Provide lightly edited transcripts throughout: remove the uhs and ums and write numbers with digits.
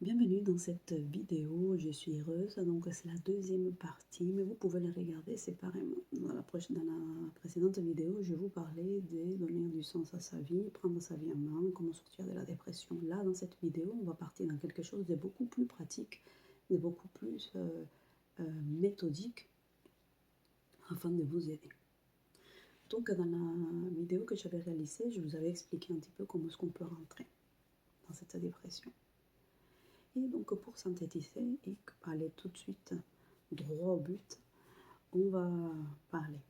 Bienvenue dans cette vidéo, je suis heureuse, donc c'est la deuxième partie, mais vous pouvez la regarder séparément. Dans la précédente vidéo, je vous parlais de donner du sens à sa vie, prendre sa vie en main, comment sortir de la dépression. Là, dans cette vidéo, on va partir dans quelque chose de beaucoup plus pratique, de beaucoup plus méthodique, afin de vous aider. Donc dans la vidéo que j'avais réalisée, je vous avais expliqué un petit peu comment est-ce qu'on peut rentrer dans cette dépression. Et donc pour synthétiser et aller tout de suite droit au but, on va parler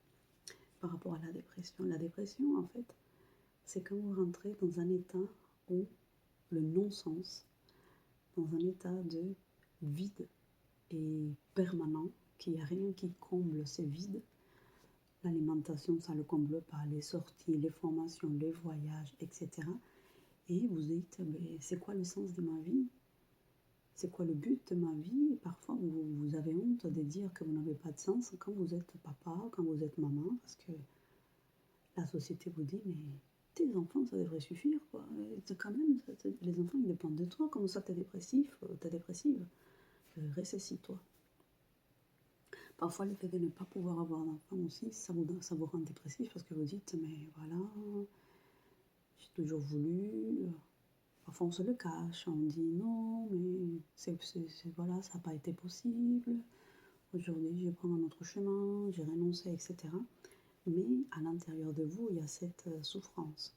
par rapport à la dépression. La dépression, en fait, c'est quand vous rentrez dans un état où le non-sens, dans un état de vide et permanent, qu'il n'y a rien qui comble ce vide. L'alimentation, ça ne le comble pas, les sorties, les formations, les voyages, etc. Et vous dites, mais c'est quoi le sens de ma vie? C'est quoi le but de ma vie? Parfois, vous avez honte de dire que vous n'avez pas de sens quand vous êtes papa, quand vous êtes maman, parce que la société vous dit, mais tes enfants, ça devrait suffire, quoi. Quand même, les enfants, ils dépendent de toi. Comment ça, t'es dépressif, t'es dépressive? Ressaisis-toi. Parfois, le fait de ne pas pouvoir avoir d'enfant aussi, ça vous rend dépressif parce que vous dites, mais voilà, j'ai toujours voulu. Parfois, on se le cache, on dit non, mais voilà, ça n'a pas été possible. Aujourd'hui, je vais prendre un autre chemin, j'ai renoncé, etc. Mais à l'intérieur de vous, il y a cette souffrance.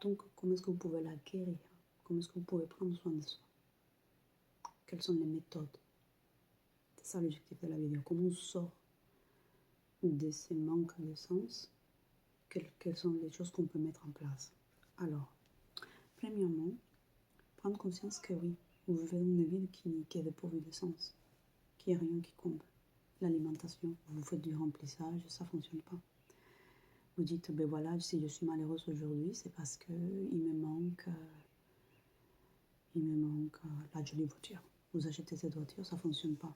Donc, comment est-ce que vous pouvez la guérir? Comment est-ce que vous pouvez prendre soin de soi? Quelles sont les méthodes? C'est ça l'objectif de la vidéo. Comment on sort de ces manques de sens? Quelles sont les choses qu'on peut mettre en place? Alors, premièrement, prendre conscience que oui, vous vivez une vie qui est dépourvue de sens, qu'il n'y a rien qui comble. L'alimentation, vous faites du remplissage, ça ne fonctionne pas. Vous dites, ben voilà, si je suis malheureuse aujourd'hui, c'est parce que il me manque la jolie voiture. Vous achetez cette voiture, ça ne fonctionne pas.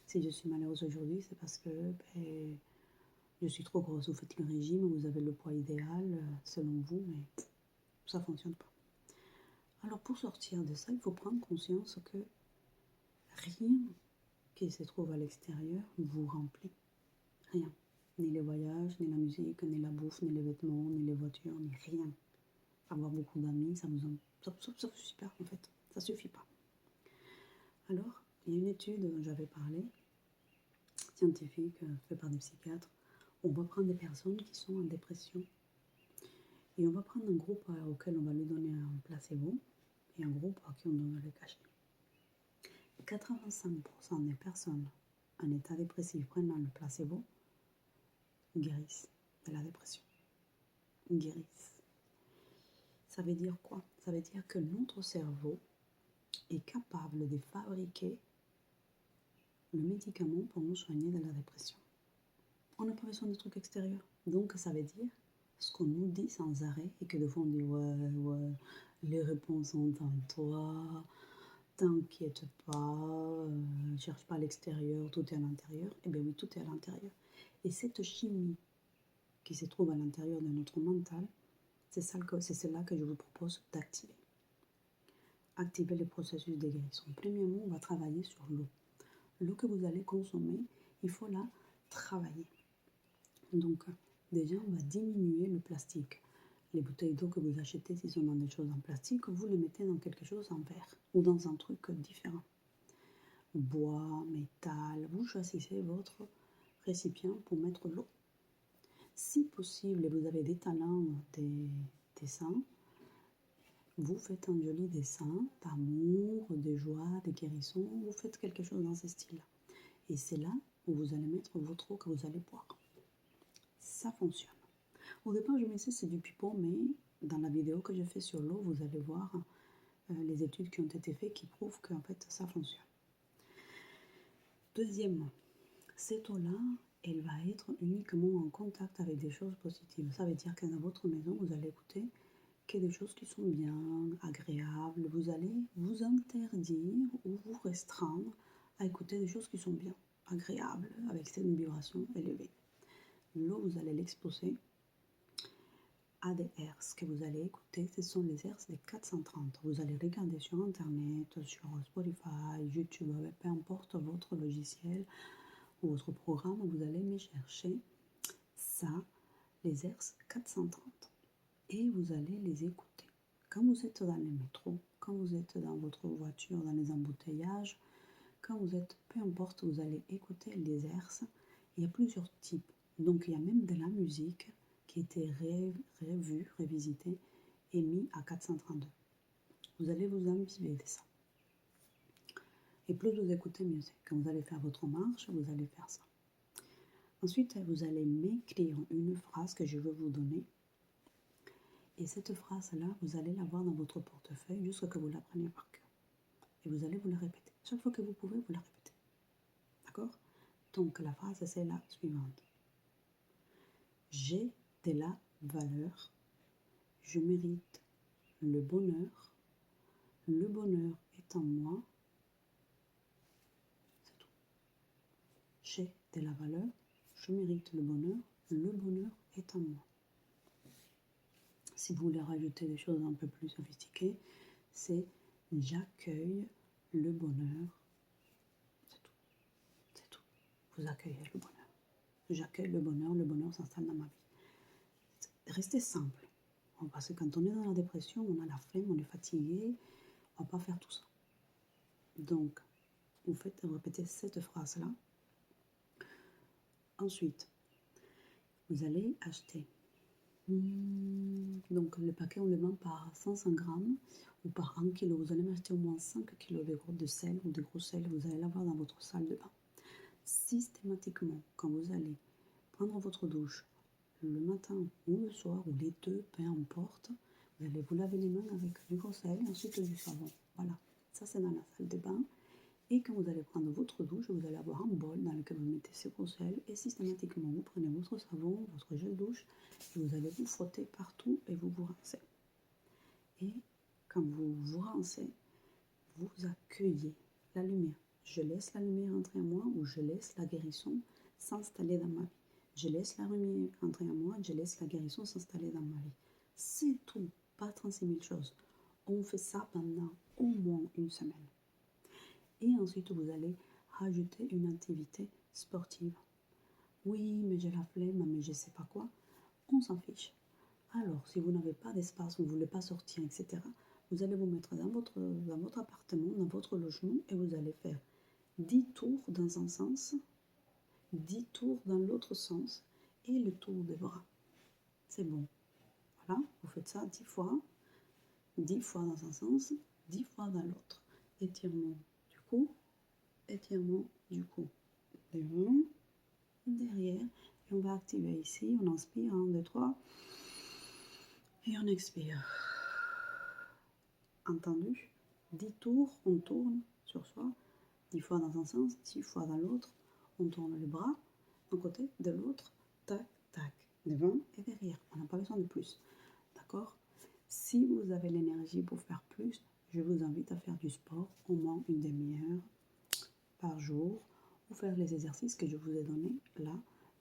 Si je suis malheureuse aujourd'hui, c'est parce que je suis trop grosse. Vous faites le régime, vous avez le poids idéal selon vous, mais ça ne fonctionne pas. Alors pour sortir de ça, il faut prendre conscience que rien qui se trouve à l'extérieur vous remplit. Rien. Ni les voyages, ni la musique, ni la bouffe, ni les vêtements, ni les voitures, ni rien. Avoir beaucoup d'amis, ça suffit pas en fait. Ça suffit pas. Alors, il y a une étude dont j'avais parlé, scientifique, faite par des psychiatres. On va prendre des personnes qui sont en dépression et on va prendre un groupe auquel on va lui donner un placebo et un groupe à qui on doit le cacher. 85% des personnes en état dépressif prenant le placebo guérissent de la dépression. Guérissent. Ça veut dire quoi? Ça veut dire que notre cerveau est capable de fabriquer le médicament pour nous soigner de la dépression. On n'a pas besoin de trucs extérieurs. Donc ça veut dire ce qu'on nous dit sans arrêt et que des fois on dit ouais, les réponses sont en toi, t'inquiète pas, cherche pas à l'extérieur, tout est à l'intérieur. Eh bien oui, tout est à l'intérieur. Et cette chimie qui se trouve à l'intérieur de notre mental, c'est celle-là que je vous propose d'activer. Activer le processus de guérison. Premièrement, on va travailler sur l'eau. L'eau que vous allez consommer, il faut la travailler. Donc, déjà, on va diminuer le plastique. Les bouteilles d'eau que vous achetez, si sont dans des choses en plastique, vous les mettez dans quelque chose en verre ou dans un truc différent. Bois, métal, vous choisissez votre récipient pour mettre l'eau. Si possible, vous avez des talents, des dessins, vous faites un joli dessin d'amour, de joie, de guérison, vous faites quelque chose dans ce style-là. Et c'est là où vous allez mettre votre eau que vous allez boire. Ça fonctionne. Au départ, je me disais c'est du pipeau, mais dans la vidéo que je fais sur l'eau, vous allez voir les études qui ont été faites qui prouvent qu'en fait, ça fonctionne. Deuxièmement, cette eau-là, elle va être uniquement en contact avec des choses positives. Ça veut dire que dans votre maison, vous allez écouter que des choses qui sont bien, agréables. Vous allez vous interdire ou vous restreindre à écouter des choses qui sont bien, agréables, avec cette vibration élevée. L'eau, vous allez l'exposer à des hertz que vous allez écouter. Ce sont les hertz des 430. Vous allez regarder sur Internet, sur Spotify, YouTube, peu importe votre logiciel ou votre programme, vous allez me chercher ça, les hertz 430. Et vous allez les écouter. Quand vous êtes dans le métro, quand vous êtes dans votre voiture, dans les embouteillages, quand vous êtes, peu importe, vous allez écouter les hertz. Il y a plusieurs types. Donc il y a même de la musique qui a été revue, revisitée et mis à 432. Vous allez vous imbiber de ça. Et plus vous écoutez, mieux c'est. Quand vous allez faire votre marche, vous allez faire ça. Ensuite, vous allez m'écrire une phrase que je veux vous donner. Et cette phrase-là, vous allez l'avoir dans votre portefeuille jusqu'à ce que vous la preniez par cœur. Et vous allez vous la répéter. Chaque fois que vous pouvez, vous la répétez. D'accord? Donc la phrase, c'est la suivante. J'ai de la valeur. Je mérite le bonheur. Le bonheur est en moi. C'est tout. J'ai de la valeur. Je mérite le bonheur. Le bonheur est en moi. Si vous voulez rajouter des choses un peu plus sophistiquées, c'est j'accueille le bonheur. C'est tout. C'est tout. Vous accueillez le bonheur. J'accueille le bonheur s'installe dans ma vie. Restez simple. Parce que quand on est dans la dépression, on a la flemme, on est fatigué, on ne va pas faire tout ça. Donc, vous répétez cette phrase-là. Ensuite, vous allez acheter. Donc, le paquet, on le vend par 500 grammes ou par 1 kg. Vous allez m'acheter au moins 5 kg de sel ou de gros sel. Vous allez l'avoir dans votre salle de bain. Systématiquement, quand vous allez prendre votre douche le matin ou le soir, ou les deux, peu importe, vous allez vous laver les mains avec du gros sel et ensuite du savon. Voilà, ça c'est dans la salle de bain. Et quand vous allez prendre votre douche, vous allez avoir un bol dans lequel vous mettez ce gros sel et systématiquement vous prenez votre savon, votre gel douche et vous allez vous frotter partout et vous vous rincez. Et quand vous vous rincez, vous accueillez la lumière. Je laisse la lumière entrer en moi ou je laisse la guérison s'installer dans ma vie. Je laisse la lumière entrer en moi, je laisse la guérison s'installer dans ma vie. C'est tout, pas 36 000 choses. On fait ça pendant au moins une semaine. Et ensuite, vous allez rajouter une activité sportive. Oui, mais j'ai la flemme, mais je ne sais pas quoi. On s'en fiche. Alors, si vous n'avez pas d'espace, vous ne voulez pas sortir, etc., vous allez vous mettre dans votre appartement, dans votre logement, et vous allez faire 10 tours dans un sens, 10 tours dans l'autre sens, et le tour des bras. C'est bon. Voilà, vous faites ça 10 fois dans un sens, 10 fois dans l'autre. Étirement du cou, étirement du cou. Devant, derrière, et on va activer ici, on inspire, 1, 2, 3, et on expire. Entendu? 10 tours, on tourne sur soi, 10 fois dans un sens, 10 fois dans l'autre, on tourne les bras d'un côté, de l'autre, tac, tac, devant et derrière. On n'a pas besoin de plus. D'accord? Si vous avez l'énergie pour faire plus, je vous invite à faire du sport au moins une demi-heure par jour ou faire les exercices que je vous ai donnés là,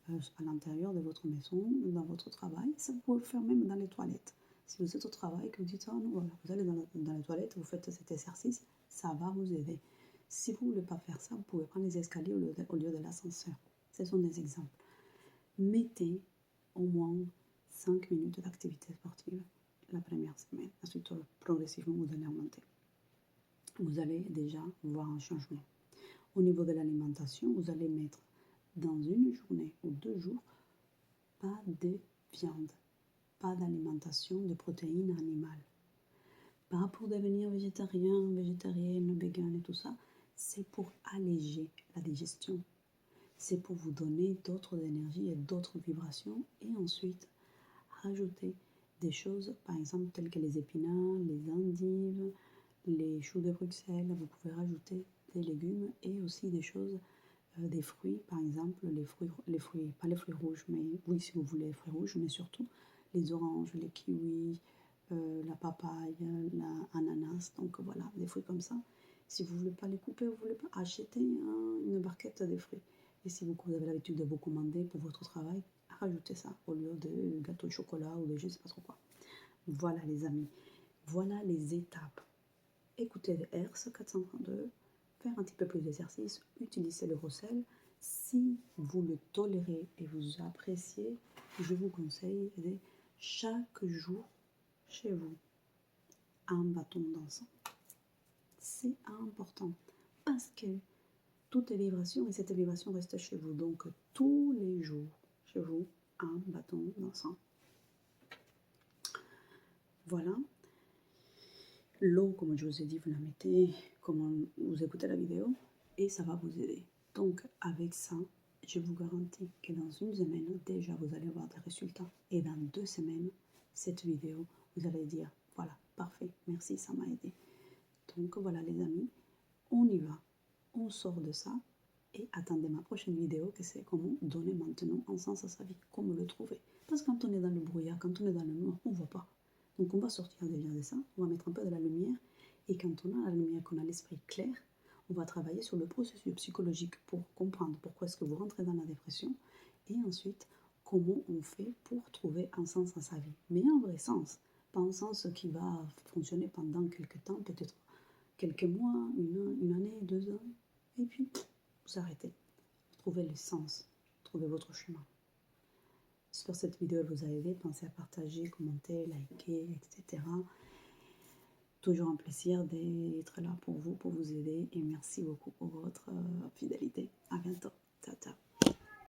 à l'intérieur de votre maison, dans votre travail. Ça, vous pouvez le faire même dans les toilettes. Si vous êtes au travail, que vous dites, oh non, voilà, vous allez dans les toilettes, vous faites cet exercice, ça va vous aider. Si vous ne voulez pas faire ça, vous pouvez prendre les escaliers au lieu de l'ascenseur. Ce sont des exemples. Mettez au moins 5 minutes d'activité sportive la première semaine. Ensuite, progressivement, vous allez augmenter. Vous allez déjà voir un changement. Au niveau de l'alimentation, vous allez mettre dans une journée ou 2 jours, pas de viande, pas d'alimentation de protéines animales. Pas pour devenir végétarien, végétarienne, vegan et tout ça, c'est pour alléger la digestion. C'est pour vous donner d'autres énergies et d'autres vibrations et ensuite rajouter des choses, par exemple telles que les épinards, les endives, les choux de Bruxelles. Vous pouvez rajouter des légumes et aussi des choses, des fruits, par exemple les fruits, pas les fruits rouges, mais oui si vous voulez les fruits rouges, mais surtout les oranges, les kiwis, la papaye, l'ananas, donc voilà, des fruits comme ça. Si vous ne voulez pas les couper, vous ne voulez pas acheter une barquette de fruits. Et si vous avez l'habitude de vous commander pour votre travail, à rajouter ça au lieu de gâteau au chocolat ou de je ne sais pas trop quoi. Voilà les amis, voilà les étapes. Écoutez le RS 432, faire un petit peu plus d'exercice, utiliser le sel. Si vous le tolérez et vous appréciez, je vous conseille de chaque jour chez vous un bâton d'encens. C'est important parce que tout est vibration et cette vibration reste chez vous. Donc tous les jours chez vous un bâton d'encens. Voilà. L'eau, comme je vous ai dit, vous la mettez comme vous écoutez la vidéo et ça va vous aider. Donc avec ça, je vous garantis que dans une semaine, déjà vous allez avoir des résultats. Et dans 2 semaines, cette vidéo, vous allez dire, voilà, parfait, merci, ça m'a aidé. Donc voilà les amis, on y va, on sort de ça. Et attendez ma prochaine vidéo, que c'est comment donner maintenant un sens à sa vie, comment le trouver. Parce que quand on est dans le brouillard, quand on est dans le noir, on ne voit pas. Donc on va sortir déjà de ça, on va mettre un peu de la lumière. Et quand on a la lumière, qu'on a l'esprit clair, on va travailler sur le processus psychologique pour comprendre pourquoi est-ce que vous rentrez dans la dépression. Et ensuite, comment on fait pour trouver un sens à sa vie. Mais un vrai sens, pas un sens qui va fonctionner pendant quelques temps, peut-être quelques mois, une année, 2 ans. Et puis, vous arrêtez. Trouvez le sens, trouvez votre chemin. J'espère que cette vidéo vous a aidé. Pensez à partager, commenter, liker, etc. Toujours un plaisir d'être là pour vous aider. Et merci beaucoup pour votre fidélité. À bientôt. Ciao, ciao.